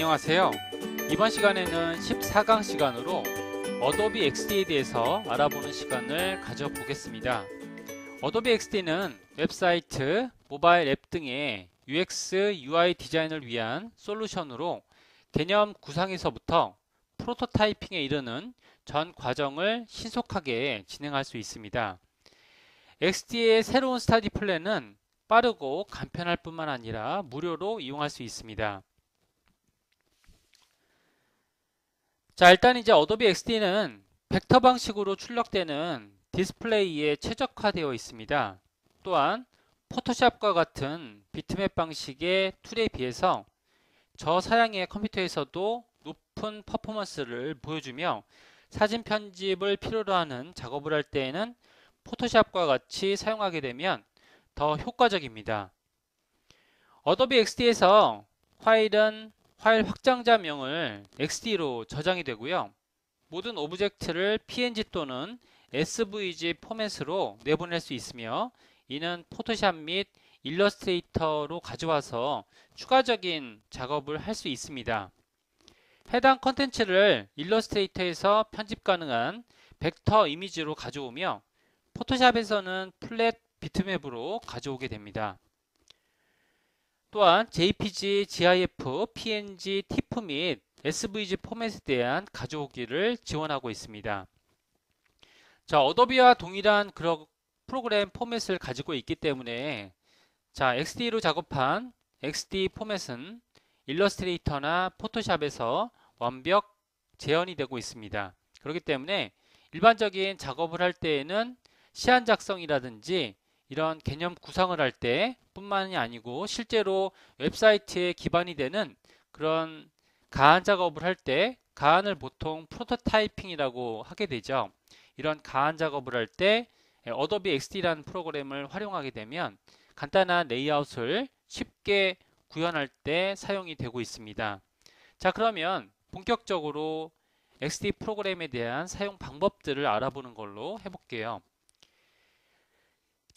안녕하세요. 이번 시간에는 14강 시간으로 어도비 XD에 대해서 알아보는 시간을 가져보겠습니다. 어도비 XD는 웹사이트, 모바일 앱 등의 UX, UI 디자인을 위한 솔루션으로 개념 구상에서부터 프로토타이핑에 이르는 전 과정을 신속하게 진행할 수 있습니다. XD의 새로운 스타디 플랜은 빠르고 간편할 뿐만 아니라 무료로 이용할 수 있습니다. 자, 일단 이제 어도비 XD는 벡터 방식으로 출력되는 디스플레이에 최적화되어 있습니다. 또한 포토샵과 같은 비트맵 방식의 툴에 비해서 저사양의 컴퓨터에서도 높은 퍼포먼스를 보여주며 사진 편집을 필요로 하는 작업을 할 때에는 포토샵과 같이 사용하게 되면 더 효과적입니다. 어도비 XD에서 파일은 파일 확장자명을 XD로 저장이 되고요. 모든 오브젝트를 PNG 또는 SVG 포맷으로 내보낼 수 있으며 이는 포토샵 및 일러스트레이터로 가져와서 추가적인 작업을 할 수 있습니다. 해당 컨텐츠를 일러스트레이터에서 편집 가능한 벡터 이미지로 가져오며 포토샵에서는 플랫 비트맵으로 가져오게 됩니다. 또한 JPG, GIF, PNG, TIFF 및 SVG 포맷에 대한 가져오기를 지원하고 있습니다. 자, 어도비와 동일한 프로그램 포맷을 가지고 있기 때문에 자, XD로 작업한 XD 포맷은 일러스트레이터나 포토샵에서 완벽 재현이 되고 있습니다. 그렇기 때문에 일반적인 작업을 할 때에는 시안 작성이라든지 이런 개념 구상을 할 때 뿐만이 아니고 실제로 웹사이트에 기반이 되는 그런 가안 작업을 할 때, 가안을 보통 프로토타이핑이라고 하게 되죠. 이런 가안 작업을 할 때 어도비 XD라는 프로그램을 활용하게 되면 간단한 레이아웃을 쉽게 구현할 때 사용이 되고 있습니다. 자, 그러면 본격적으로 XD 프로그램에 대한 사용 방법들을 알아보는 걸로 해볼게요.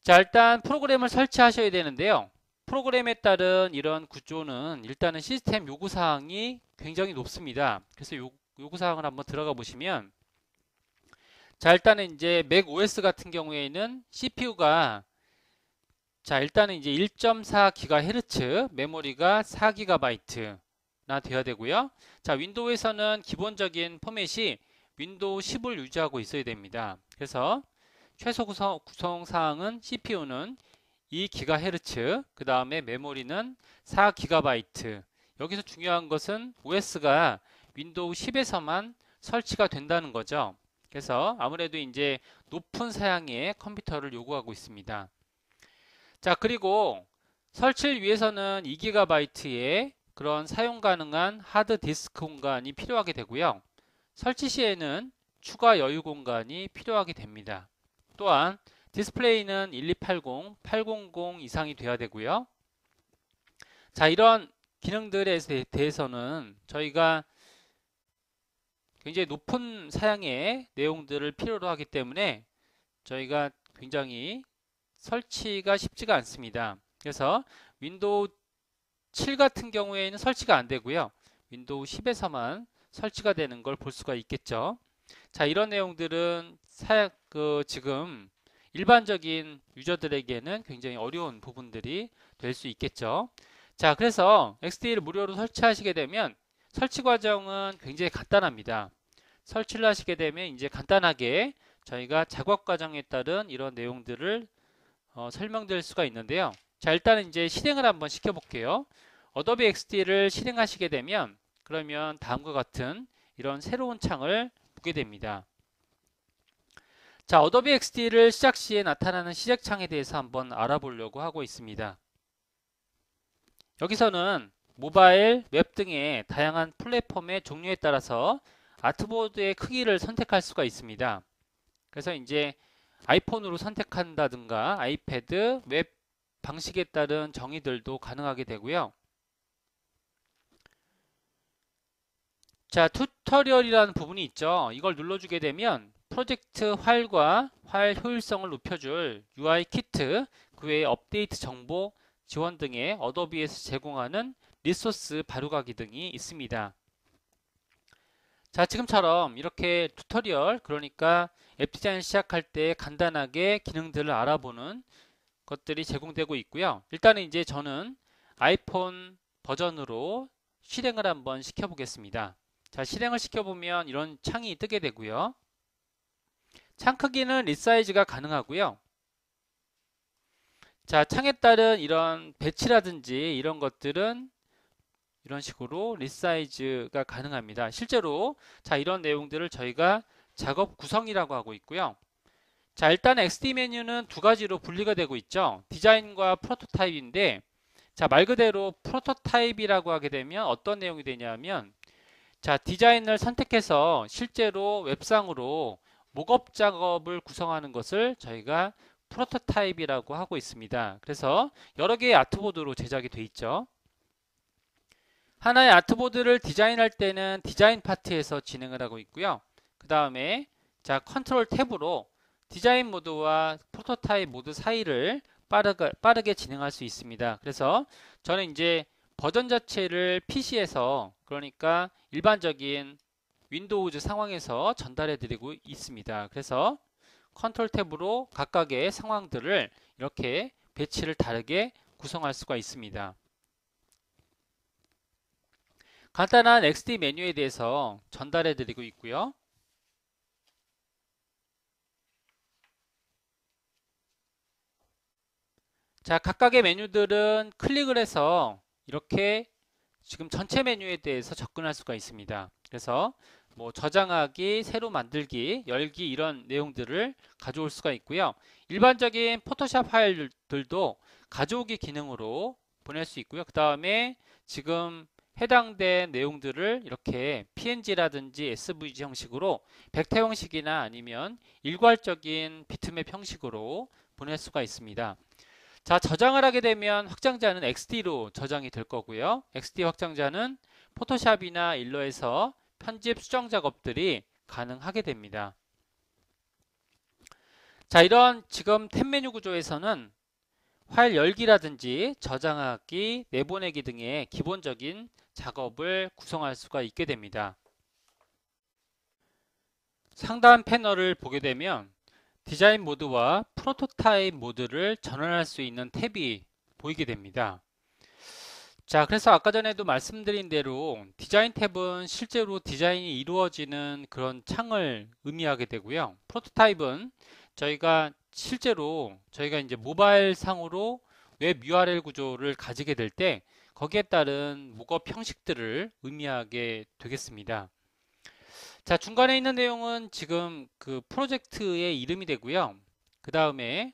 자, 일단 프로그램을 설치하셔야 되는데요. 프로그램에 따른 이런 구조는 일단은 시스템 요구사항이 굉장히 높습니다. 그래서 요구사항을 한번 들어가 보시면 자, 일단은 이제 맥 OS 같은 경우에는 CPU가 자, 일단은 이제 1.4GHz, 메모리가 4GB 나 돼야 되고요. 자, 윈도우에서는 기본적인 포맷이 윈도우 10을 유지하고 있어야 됩니다. 그래서 최소 구성 사항은 CPU는 2GHz, 그 다음에 메모리는 4GB. 여기서 중요한 것은 OS가 윈도우 10에서만 설치가 된다는 거죠. 그래서 아무래도 이제 높은 사양의 컴퓨터를 요구하고 있습니다. 자, 그리고 설치를 위해서는 2GB의 그런 사용 가능한 하드 디스크 공간이 필요하게 되고요. 설치 시에는 추가 여유 공간이 필요하게 됩니다. 또한 디스플레이는 1280, 800 이상이 돼야 되고요. 자, 이런 기능들에 대해서는 저희가 굉장히 높은 사양의 내용들을 필요로 하기 때문에 저희가 굉장히 설치가 쉽지가 않습니다. 그래서 윈도우 7 같은 경우에는 설치가 안 되고요. 윈도우 10에서만 설치가 되는 걸 볼 수가 있겠죠. 자, 이런 내용들은 지금 일반적인 유저들에게는 굉장히 어려운 부분들이 될 수 있겠죠. 자, 그래서 XD를 무료로 설치하시게 되면 설치 과정은 굉장히 간단합니다. 설치를 하시게 되면 이제 간단하게 저희가 작업 과정에 따른 이런 내용들을 설명드릴 수가 있는데요. 자, 일단은 이제 실행을 한번 시켜볼게요. 어도비 XD를 실행하시게 되면 그러면 다음과 같은 이런 새로운 창을 보게 됩니다. 자, 어도비 XD를 시작 시에 나타나는 시작창에 대해서 한번 알아보려고 하고 있습니다. 여기서는 모바일, 웹 등의 다양한 플랫폼의 종류에 따라서 아트보드의 크기를 선택할 수가 있습니다. 그래서 이제 아이폰으로 선택한다든가 아이패드, 웹 방식에 따른 정의들도 가능하게 되고요. 자, 튜토리얼이라는 부분이 있죠. 이걸 눌러주게 되면 프로젝트 파일과 파일 효율성을 높여줄 UI 키트, 그 외에 업데이트 정보, 지원 등의 어도비에서 제공하는 리소스 바로가기 등이 있습니다. 자, 지금처럼 이렇게 튜토리얼, 그러니까 앱 디자인 시작할 때 간단하게 기능들을 알아보는 것들이 제공되고 있고요. 일단은 이제 저는 아이폰 버전으로 실행을 한번 시켜보겠습니다. 자, 실행을 시켜보면 이런 창이 뜨게 되고요. 창 크기는 리사이즈가 가능하고요. 자, 창에 따른 이런 배치라든지 이런 것들은 이런 식으로 리사이즈가 가능합니다. 실제로 자, 이런 내용들을 저희가 작업 구성이라고 하고 있고요. 자, 일단 XD 메뉴는 두 가지로 분리가 되고 있죠. 디자인과 프로토타입인데, 자, 말 그대로 프로토타입이라고 하게 되면 어떤 내용이 되냐면, 자, 디자인을 선택해서 실제로 웹상으로 목업 작업을 구성하는 것을 저희가 프로토타입이라고 하고 있습니다. 그래서 여러 개의 아트보드로 제작이 돼 있죠. 하나의 아트보드를 디자인할 때는 디자인 파트에서 진행을 하고 있고요. 그 다음에 자, 컨트롤 탭으로 디자인 모드와 프로토타입 모드 사이를 빠르게 진행할 수 있습니다. 그래서 저는 이제 버전 자체를 PC에서, 그러니까 일반적인 윈도우즈 상황에서 전달해 드리고 있습니다. 그래서 컨트롤 탭으로 각각의 상황들을 이렇게 배치를 다르게 구성할 수가 있습니다. 간단한 XD 메뉴에 대해서 전달해 드리고 있고요. 자, 각각의 메뉴들은 클릭을 해서 이렇게 지금 전체 메뉴에 대해서 접근할 수가 있습니다. 그래서 뭐 저장하기, 새로 만들기, 열기 이런 내용들을 가져올 수가 있고요. 일반적인 포토샵 파일들도 가져오기 기능으로 보낼 수 있고요. 그 다음에 지금 해당된 내용들을 이렇게 PNG라든지 SVG 형식으로 벡터 형식이나 아니면 일괄적인 비트맵 형식으로 보낼 수가 있습니다. 자, 저장을 하게 되면 확장자는 XD로 저장이 될 거고요. XD 확장자는 포토샵이나 일러에서 편집 수정 작업들이 가능하게 됩니다. 자, 이런 지금 탭 메뉴 구조에서는 파일 열기라든지 저장하기, 내보내기 등의 기본적인 작업을 구성할 수가 있게 됩니다. 상단 패널을 보게 되면 디자인 모드와 프로토타입 모드를 전환할 수 있는 탭이 보이게 됩니다. 자, 그래서 아까 전에도 말씀드린 대로 디자인 탭은 실제로 디자인이 이루어지는 그런 창을 의미하게 되고요. 프로토타입은 저희가 이제 모바일 상으로 웹 URL 구조를 가지게 될 때 거기에 따른 목업 형식들을 의미하게 되겠습니다. 자, 중간에 있는 내용은 지금 그 프로젝트의 이름이 되고요. 그 다음에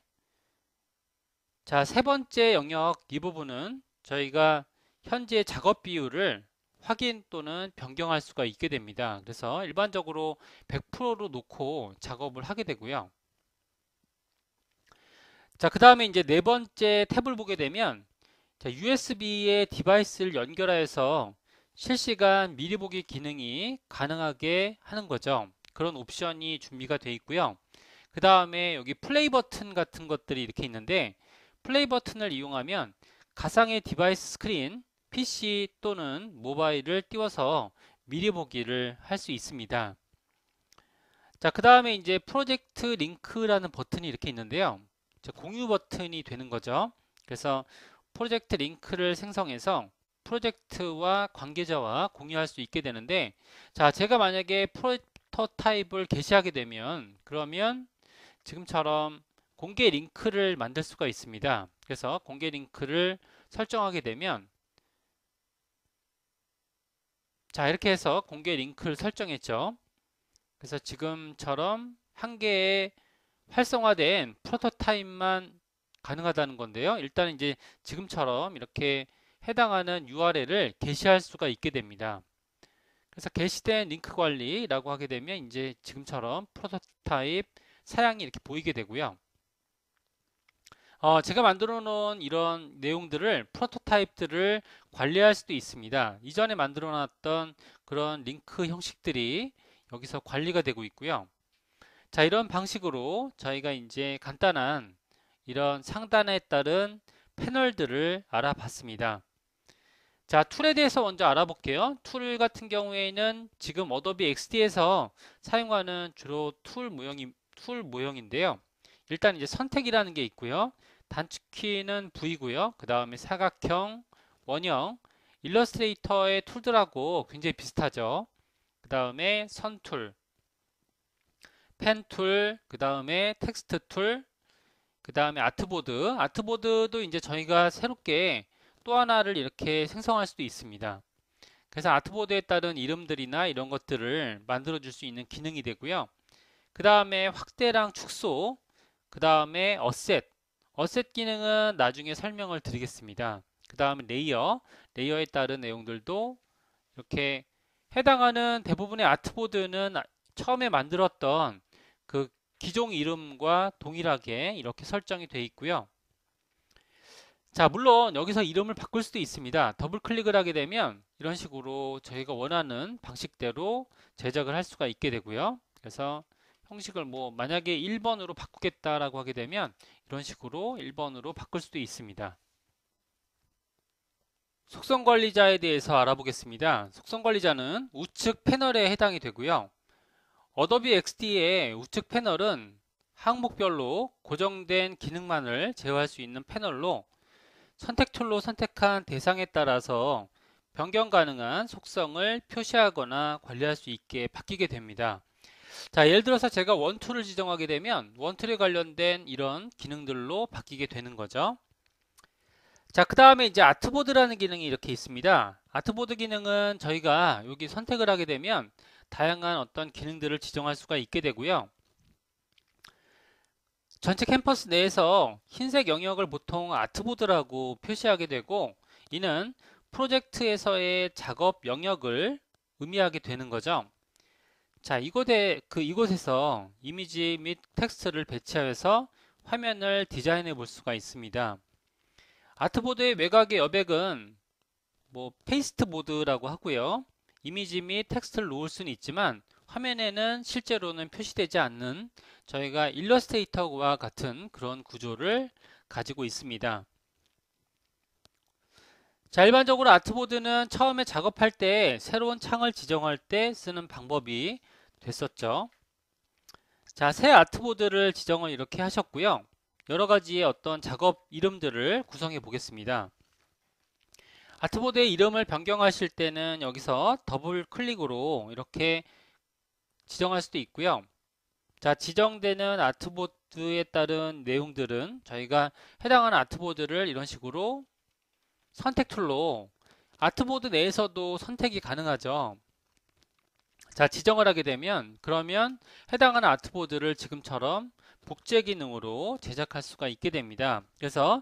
자, 세 번째 영역 이 부분은 저희가 현재 작업 비율을 확인 또는 변경할 수가 있게 됩니다. 그래서 일반적으로 100%로 놓고 작업을 하게 되고요. 자, 그 다음에 이제 네 번째 탭을 보게 되면 자, USB에 디바이스를 연결하여서 실시간 미리 보기 기능이 가능하게 하는 거죠. 그런 옵션이 준비가 되어 있고요. 그 다음에 여기 플레이 버튼 같은 것들이 이렇게 있는데 플레이 버튼을 이용하면 가상의 디바이스 스크린, PC 또는 모바일을 띄워서 미리 보기를 할 수 있습니다. 자, 그 다음에 이제 프로젝트 링크라는 버튼이 이렇게 있는데요. 공유 버튼이 되는 거죠. 그래서 프로젝트 링크를 생성해서 프로젝트와 관계자와 공유할 수 있게 되는데, 자, 제가 만약에 프로토타입을 게시하게 되면 그러면 지금처럼 공개 링크를 만들 수가 있습니다. 그래서 공개 링크를 설정하게 되면 자, 이렇게 해서 공개 링크를 설정했죠. 그래서 지금처럼 한 개의 활성화된 프로토타입만 가능하다는 건데요. 일단 이제 지금처럼 이렇게 해당하는 URL을 게시할 수가 있게 됩니다. 그래서 게시된 링크 관리라고 하게 되면 이제 지금처럼 프로토타입 사양이 이렇게 보이게 되고요. 제가 만들어 놓은 이런 내용들을 프로토타입들을 관리할 수도 있습니다. 이전에 만들어 놨던 그런 링크 형식들이 여기서 관리가 되고 있고요. 자, 이런 방식으로 저희가 이제 간단한 이런 상단에 따른 패널들을 알아봤습니다. 자, 툴에 대해서 먼저 알아볼게요. 툴 같은 경우에는 지금 어도비 XD에서 사용하는 주로 툴 모형인데요. 일단 이제 선택이라는 게 있고요. 단축키는 V고요. 그 다음에 사각형, 원형, 일러스트레이터의 툴들하고 굉장히 비슷하죠. 그 다음에 선툴, 펜툴, 그 다음에 텍스트 툴, 그 다음에 아트보드. 아트보드도 이제 저희가 새롭게 또 하나를 이렇게 생성할 수도 있습니다. 그래서 아트보드에 따른 이름들이나 이런 것들을 만들어 줄 수 있는 기능이 되고요. 그 다음에 확대랑 축소, 그 다음에 어셋 기능은 나중에 설명을 드리겠습니다. 그 다음에 레이어에 따른 내용들도 이렇게 해당하는 대부분의 아트보드는 처음에 만들었던 그 기종 이름과 동일하게 이렇게 설정이 되어 있고요. 자, 물론 여기서 이름을 바꿀 수도 있습니다. 더블 클릭을 하게 되면 이런 식으로 저희가 원하는 방식대로 제작을 할 수가 있게 되고요. 그래서 형식을 뭐 만약에 1번으로 바꾸겠다라고 하게 되면 이런 식으로 1번으로 바꿀 수도 있습니다. 속성 관리자에 대해서 알아보겠습니다. 속성 관리자는 우측 패널에 해당이 되고요. 어도비 XD의 우측 패널은 항목별로 고정된 기능만을 제어할 수 있는 패널로 선택 툴로 선택한 대상에 따라서 변경 가능한 속성을 표시하거나 관리할 수 있게 바뀌게 됩니다. 자, 예를 들어서 제가 원툴을 지정하게 되면 원툴에 관련된 이런 기능들로 바뀌게 되는 거죠. 자, 그 다음에 이제 아트보드라는 기능이 이렇게 있습니다. 아트보드 기능은 저희가 여기 선택을 하게 되면 다양한 어떤 기능들을 지정할 수가 있게 되고요. 전체 캠퍼스 내에서 흰색 영역을 보통 아트보드라고 표시하게 되고, 이는 프로젝트에서의 작업 영역을 의미하게 되는 거죠. 자, 이곳에서 이미지 및 텍스트를 배치하여서 화면을 디자인해 볼 수가 있습니다. 아트보드의 외곽의 여백은 뭐 페이스트 보드라고 하고요. 이미지 및 텍스트를 놓을 수는 있지만 화면에는 실제로는 표시되지 않는 저희가 일러스트레이터와 같은 그런 구조를 가지고 있습니다. 자, 일반적으로 아트보드는 처음에 작업할 때 새로운 창을 지정할 때 쓰는 방법이 됐었죠. 자, 새 아트보드를 지정을 이렇게 하셨고요. 여러 가지의 어떤 작업 이름들을 구성해 보겠습니다. 아트보드의 이름을 변경하실 때는 여기서 더블 클릭으로 이렇게 지정할 수도 있고요. 자, 지정되는 아트보드에 따른 내용들은 저희가 해당하는 아트보드를 이런 식으로 선택 툴로 아트보드 내에서도 선택이 가능하죠. 자, 지정을 하게 되면 그러면 해당하는 아트보드를 지금처럼 복제 기능으로 제작할 수가 있게 됩니다. 그래서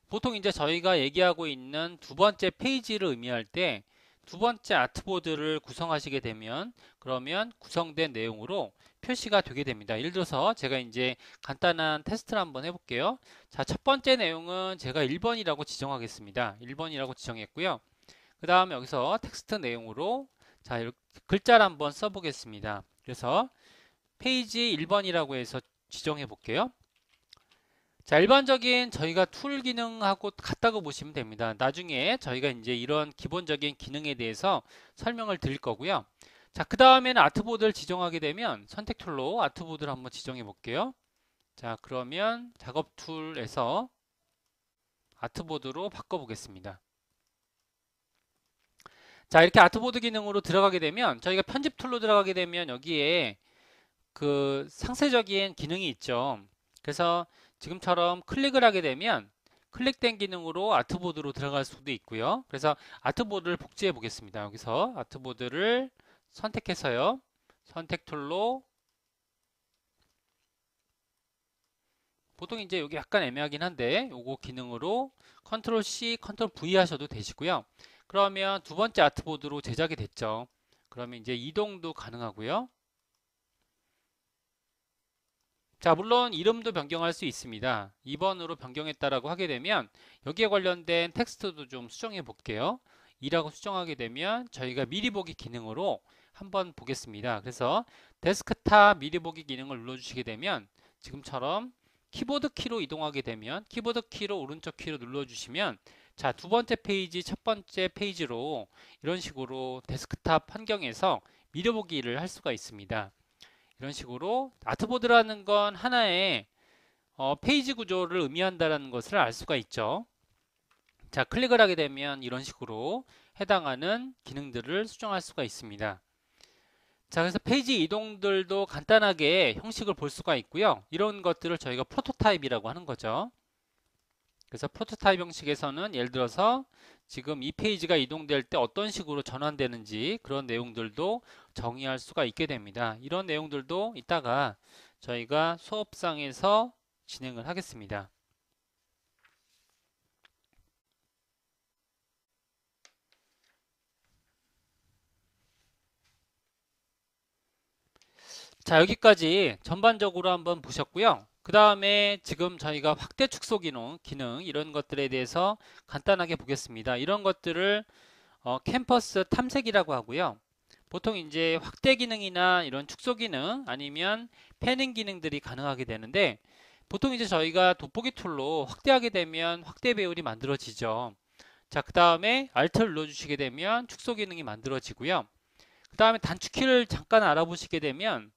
보통 이제 저희가 얘기하고 있는 두 번째 페이지를 의미할 때 두 번째 아트보드를 구성하시게 되면 그러면 구성된 내용으로 표시가 되게 됩니다. 예를 들어서 제가 이제 간단한 테스트를 한번 해볼게요. 자, 첫 번째 내용은 제가 1번이라고 지정하겠습니다. 1번이라고 지정했고요. 그 다음 여기서 텍스트 내용으로 자, 이렇게 글자를 한번 써보겠습니다. 그래서 페이지 1번이라고 해서 지정해 볼게요. 자, 일반적인 저희가 툴 기능하고 같다고 보시면 됩니다. 나중에 저희가 이제 이런 기본적인 기능에 대해서 설명을 드릴 거고요. 자, 그 다음에는 아트보드를 지정하게 되면 선택 툴로 아트보드를 한번 지정해 볼게요. 자, 그러면 작업 툴에서 아트보드로 바꿔 보겠습니다. 자, 이렇게 아트보드 기능으로 들어가게 되면 저희가 편집 툴로 들어가게 되면 여기에 그 상세적인 기능이 있죠. 그래서 지금처럼 클릭을 하게 되면 클릭된 기능으로 아트보드로 들어갈 수도 있고요. 그래서 아트보드를 복제해 보겠습니다. 여기서 아트보드를 선택해서요. 선택 툴로 보통 이제 여기 약간 애매하긴 한데 요거 기능으로 컨트롤 C, 컨트롤 V 하셔도 되시고요. 그러면 두 번째 아트보드로 제작이 됐죠. 그러면 이제 이동도 가능하고요. 자, 물론 이름도 변경할 수 있습니다. 2번으로 변경했다라고 하게 되면 여기에 관련된 텍스트도 좀 수정해 볼게요. 2라고 수정하게 되면 저희가 미리 보기 기능으로 한번 보겠습니다. 그래서 데스크탑 미리 보기 기능을 눌러주시게 되면 지금처럼 키보드 키로 이동하게 되면 키보드 키로 오른쪽 키로 눌러주시면 자, 두 번째 페이지, 첫 번째 페이지로 이런 식으로 데스크탑 환경에서 미려보기를 할 수가 있습니다. 이런 식으로 아트보드라는 건 하나의 페이지 구조를 의미한다는 것을 알 수가 있죠. 자, 클릭을 하게 되면 이런 식으로 해당하는 기능들을 수정할 수가 있습니다. 자, 그래서 페이지 이동들도 간단하게 형식을 볼 수가 있고요. 이런 것들을 저희가 프로토타입이라고 하는 거죠. 그래서 프로토타입 형식에서는 예를 들어서 지금 이 페이지가 이동될 때 어떤 식으로 전환되는지 그런 내용들도 정의할 수가 있게 됩니다. 이런 내용들도 이따가 저희가 수업상에서 진행을 하겠습니다. 자, 여기까지 전반적으로 한번 보셨고요. 그 다음에 지금 저희가 확대 축소 기능 이런 것들에 대해서 간단하게 보겠습니다. 이런 것들을 캠퍼스 탐색이라고 하고요. 보통 이제 확대 기능이나 이런 축소 기능 아니면 패닝 기능들이 가능하게 되는데 보통 이제 저희가 돋보기 툴로 확대하게 되면 확대 배열이 만들어지죠. 자, 그 다음에 Alt를 눌러주시게 되면 축소 기능이 만들어지고요. 그 다음에 단축키를 잠깐 알아보시게 되면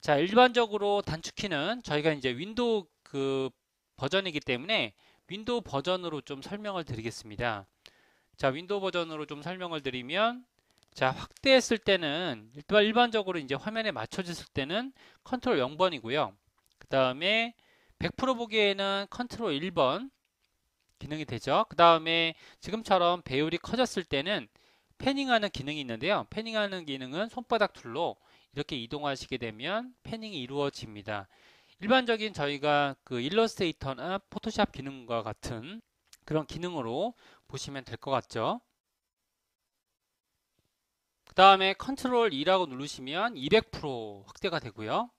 자, 일반적으로 단축키는 저희가 이제 윈도우 버전이기 때문에 윈도우 버전으로 좀 설명을 드리겠습니다. 자, 윈도우 버전으로 좀 설명을 드리면 자, 확대했을 때는 일반적으로 이제 화면에 맞춰졌을 때는 컨트롤 0번이고요. 그 다음에 100% 보기에는 컨트롤 1번 기능이 되죠. 그 다음에 지금처럼 배율이 커졌을 때는 패닝하는 기능이 있는데요. 패닝하는 기능은 손바닥 툴로 이렇게 이동하시게 되면 패닝이 이루어집니다. 일반적인 저희가 그 일러스트레이터나 포토샵 기능과 같은 그런 기능으로 보시면 될 것 같죠. 그 다음에 컨트롤 2라고 누르시면 200% 확대가 되고요.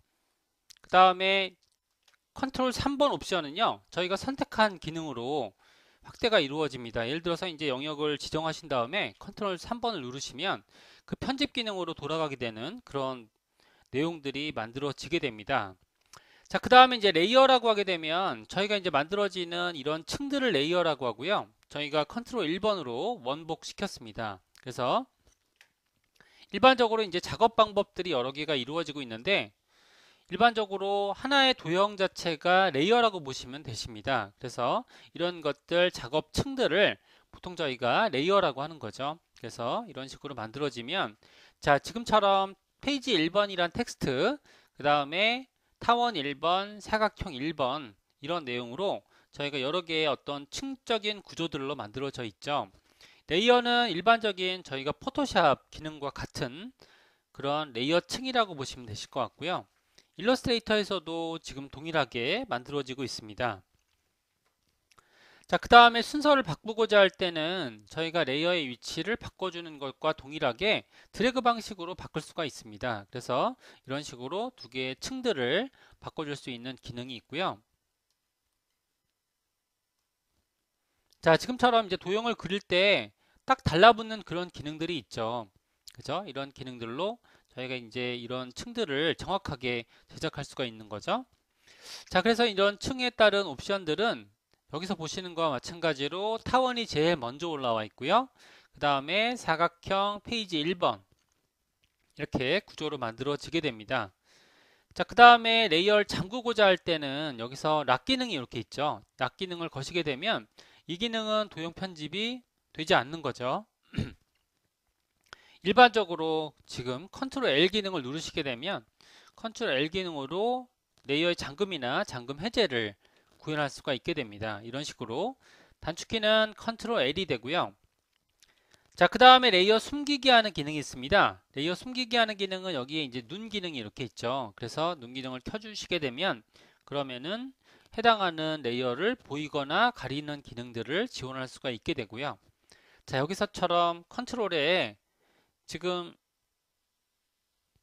그 다음에 컨트롤 3번 옵션은요, 저희가 선택한 기능으로 확대가 이루어집니다. 예를 들어서 이제 영역을 지정하신 다음에 컨트롤 3번을 누르시면 그 편집 기능으로 돌아가게 되는 그런 내용들이 만들어지게 됩니다. 자, 그 다음에 이제 레이어라고 하게 되면 저희가 이제 만들어지는 이런 층들을 레이어라고 하고요. 저희가 컨트롤 1번으로 원복 시켰습니다. 그래서 일반적으로 이제 작업 방법들이 여러 개가 이루어지고 있는데 일반적으로 하나의 도형 자체가 레이어라고 보시면 되십니다. 그래서 이런 것들 작업 층들을 보통 저희가 레이어라고 하는 거죠. 그래서 이런 식으로 만들어지면 자, 지금처럼 페이지 1번이란 텍스트 그 다음에 타원 1번, 사각형 1번 이런 내용으로 저희가 여러 개의 어떤 층적인 구조들로 만들어져 있죠. 레이어는 일반적인 저희가 포토샵 기능과 같은 그런 레이어 층이라고 보시면 되실 것 같고요. 일러스트레이터에서도 지금 동일하게 만들어지고 있습니다. 자, 그 다음에 순서를 바꾸고자 할 때는 저희가 레이어의 위치를 바꿔주는 것과 동일하게 드래그 방식으로 바꿀 수가 있습니다. 그래서 이런 식으로 두 개의 층들을 바꿔줄 수 있는 기능이 있고요. 자, 지금처럼 이제 도형을 그릴 때 딱 달라붙는 그런 기능들이 있죠. 그죠? 이런 기능들로 저희가 이제 이런 층들을 정확하게 제작할 수가 있는 거죠. 자, 그래서 이런 층에 따른 옵션들은 여기서 보시는 거와 마찬가지로 타원이 제일 먼저 올라와 있고요. 그 다음에 사각형 페이지 1번 이렇게 구조로 만들어지게 됩니다. 자, 그 다음에 레이어를 잠그고자 할 때는 여기서 락 기능이 이렇게 있죠. 락 기능을 거시게 되면 이 기능은 도형 편집이 되지 않는 거죠. 일반적으로 지금 컨트롤 L 기능을 누르시게 되면 컨트롤 L 기능으로 레이어의 잠금이나 잠금 해제를 구현할 수가 있게 됩니다. 이런 식으로 단축키는 컨트롤 L이 되고요. 자, 그 다음에 레이어 숨기기 하는 기능이 있습니다. 레이어 숨기기 하는 기능은 여기에 이제 눈 기능이 이렇게 있죠. 그래서 눈 기능을 켜주시게 되면 그러면은 해당하는 레이어를 보이거나 가리는 기능들을 지원할 수가 있게 되고요. 자, 여기서처럼 컨트롤에 지금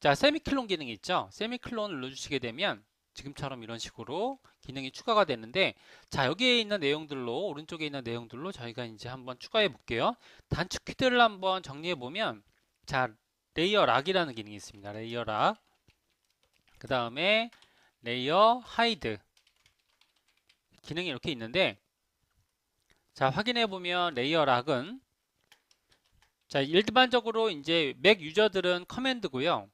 자, 세미클론 기능이 있죠. 세미클론을 눌러주시게 되면 지금처럼 이런 식으로 기능이 추가가 되는데 자, 여기에 있는 내용들로 오른쪽에 있는 내용들로 저희가 이제 한번 추가해 볼게요. 단축 키들을 한번 정리해 보면 자, 레이어 락이라는 기능이 있습니다. 레이어 락. 그 다음에 레이어 하이드 기능이 이렇게 있는데 자, 확인해 보면 레이어 락은 자, 일반적으로 이제 맥 유저들은 커맨드고요.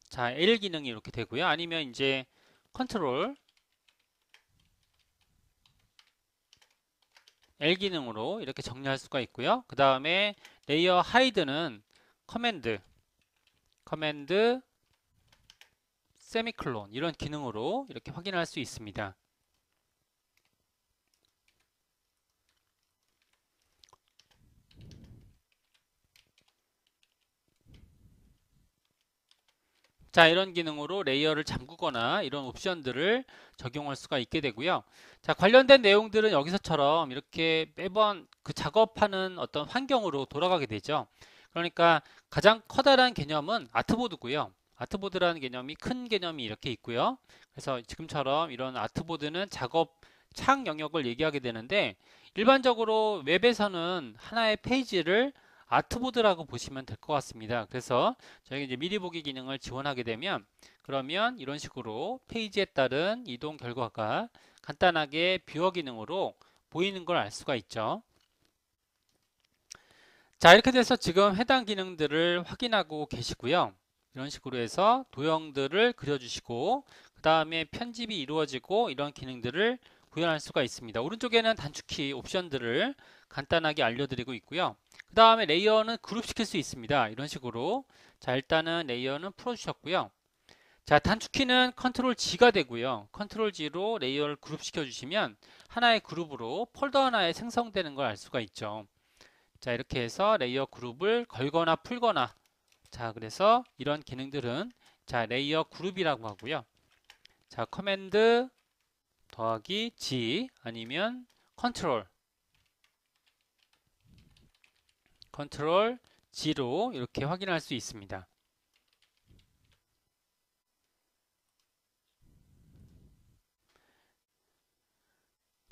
자, L 기능이 이렇게 되고요. 아니면 이제 컨트롤 L 기능으로 이렇게 정리할 수가 있고요. 그 다음에 레이어 하이드는 커맨드 세미클론 이런 기능으로 이렇게 확인할 수 있습니다. 자, 이런 기능으로 레이어를 잠그거나 이런 옵션들을 적용할 수가 있게 되고요. 자, 관련된 내용들은 여기서처럼 이렇게 매번 그 작업하는 어떤 환경으로 돌아가게 되죠. 그러니까 가장 커다란 개념은 아트보드고요. 아트보드라는 개념이 큰 개념이 이렇게 있고요. 그래서 지금처럼 이런 아트보드는 작업 창 영역을 얘기하게 되는데 일반적으로 웹에서는 하나의 페이지를 아트보드라고 보시면 될 것 같습니다. 그래서 저희가 이제 미리 보기 기능을 지원하게 되면 그러면 이런 식으로 페이지에 따른 이동 결과가 간단하게 뷰어 기능으로 보이는 걸 알 수가 있죠. 자, 이렇게 돼서 지금 해당 기능들을 확인하고 계시고요. 이런 식으로 해서 도형들을 그려주시고 그 다음에 편집이 이루어지고 이런 기능들을 구현할 수가 있습니다. 오른쪽에는 단축키 옵션들을 간단하게 알려드리고 있고요. 그 다음에 레이어는 그룹시킬 수 있습니다. 이런 식으로. 자, 일단은 레이어는 풀어주셨고요. 자, 단축키는 컨트롤 G가 되고요. 컨트롤 G로 레이어를 그룹시켜 주시면 하나의 그룹으로 폴더 하나에 생성되는 걸 알 수가 있죠. 자, 이렇게 해서 레이어 그룹을 걸거나 풀거나 자, 그래서 이런 기능들은 자, 레이어 그룹이라고 하고요. 자, 커맨드 더하기 G 아니면 컨트롤 G로 이렇게 확인할 수 있습니다.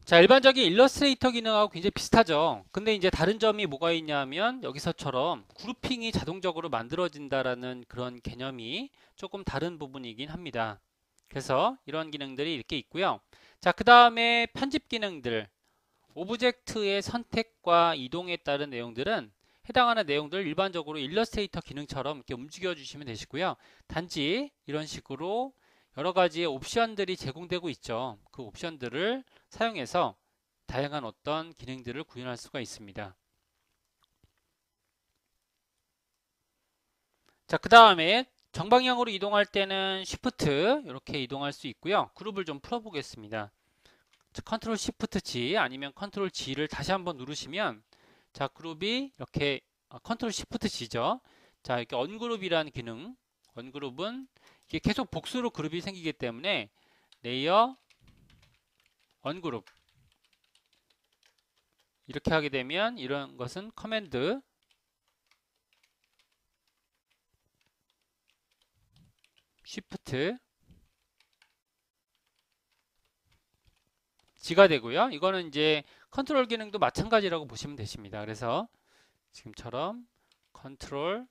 자, 일반적인 일러스트레이터 기능하고 굉장히 비슷하죠. 근데 이제 다른 점이 뭐가 있냐면 여기서처럼 그룹핑이 자동적으로 만들어진다라는 그런 개념이 조금 다른 부분이긴 합니다. 그래서 이런 기능들이 이렇게 있고요. 자, 그 다음에 편집 기능들, 오브젝트의 선택과 이동에 따른 내용들은 해당하는 내용들 일반적으로 일러스트레이터 기능처럼 이렇게 움직여 주시면 되시고요. 단지 이런 식으로 여러 가지의 옵션들이 제공되고 있죠. 그 옵션들을 사용해서 다양한 어떤 기능들을 구현할 수가 있습니다. 자, 그 다음에 정방향으로 이동할 때는 Shift 이렇게 이동할 수 있고요. 그룹을 좀 풀어보겠습니다. 컨트롤 Shift G 아니면 컨트롤 G를 다시 한번 누르시면 자, 그룹이 이렇게 컨트롤 Shift G죠. 자, 이렇게 언그룹이라는 기능, 언그룹은 이게 계속 복수로 그룹이 생기기 때문에 레이어 언그룹 이렇게 하게 되면 이런 것은 커맨드 Shift G가 되고요. 이거는 이제 컨트롤 기능도 마찬가지라고 보시면 되십니다. 그래서 지금처럼 컨트롤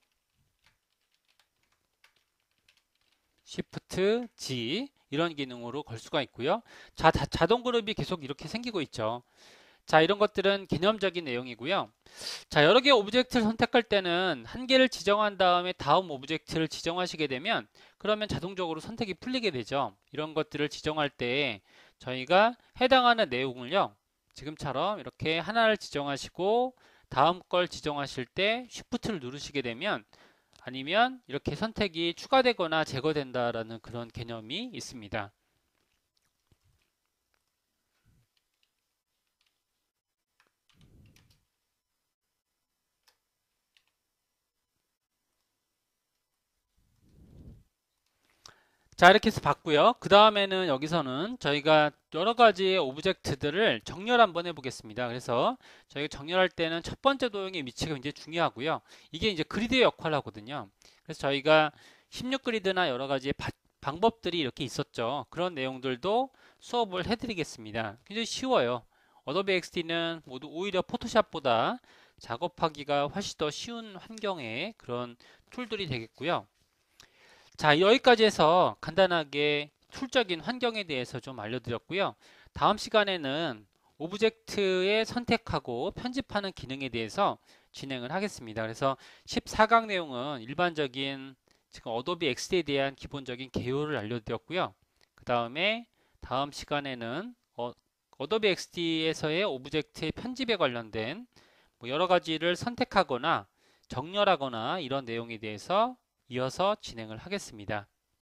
Shift G 이런 기능으로 걸 수가 있고요. 자, 자동 그룹이 계속 이렇게 생기고 있죠. 자, 이런 것들은 개념적인 내용이고요. 자, 여러 개의 오브젝트를 선택할 때는 한 개를 지정한 다음에 다음 오브젝트를 지정하시게 되면 그러면 자동적으로 선택이 풀리게 되죠. 이런 것들을 지정할 때 저희가 해당하는 내용을요. 지금처럼 이렇게 하나를 지정하시고 다음 걸 지정하실 때 Shift를 누르시게 되면 아니면 이렇게 선택이 추가되거나 제거된다라는 그런 개념이 있습니다. 자, 이렇게 해서 봤고요. 그 다음에는 여기서는 저희가 여러 가지의 오브젝트들을 정렬 한번 해보겠습니다. 그래서 저희가 정렬할 때는 첫 번째 도형의 위치가 굉장히 중요하고요. 이게 이제 그리드의 역할을 하거든요. 그래서 저희가 16그리드나 여러 가지의 방법들이 이렇게 있었죠. 그런 내용들도 수업을 해드리겠습니다. 굉장히 쉬워요. 어도비 XD는 모두 오히려 포토샵보다 작업하기가 훨씬 더 쉬운 환경의 그런 툴들이 되겠고요. 자, 여기까지 해서 간단하게 툴적인 환경에 대해서 좀 알려드렸고요. 다음 시간에는 오브젝트에 선택하고 편집하는 기능에 대해서 진행을 하겠습니다. 그래서 14강 내용은 일반적인 지금 어도비 XD에 대한 기본적인 개요를 알려드렸고요. 그 다음에 다음 시간에는 어도비 XD에서의 오브젝트의 편집에 관련된 뭐 여러 가지를 선택하거나 정렬하거나 이런 내용에 대해서 이어서 진행을 하겠습니다.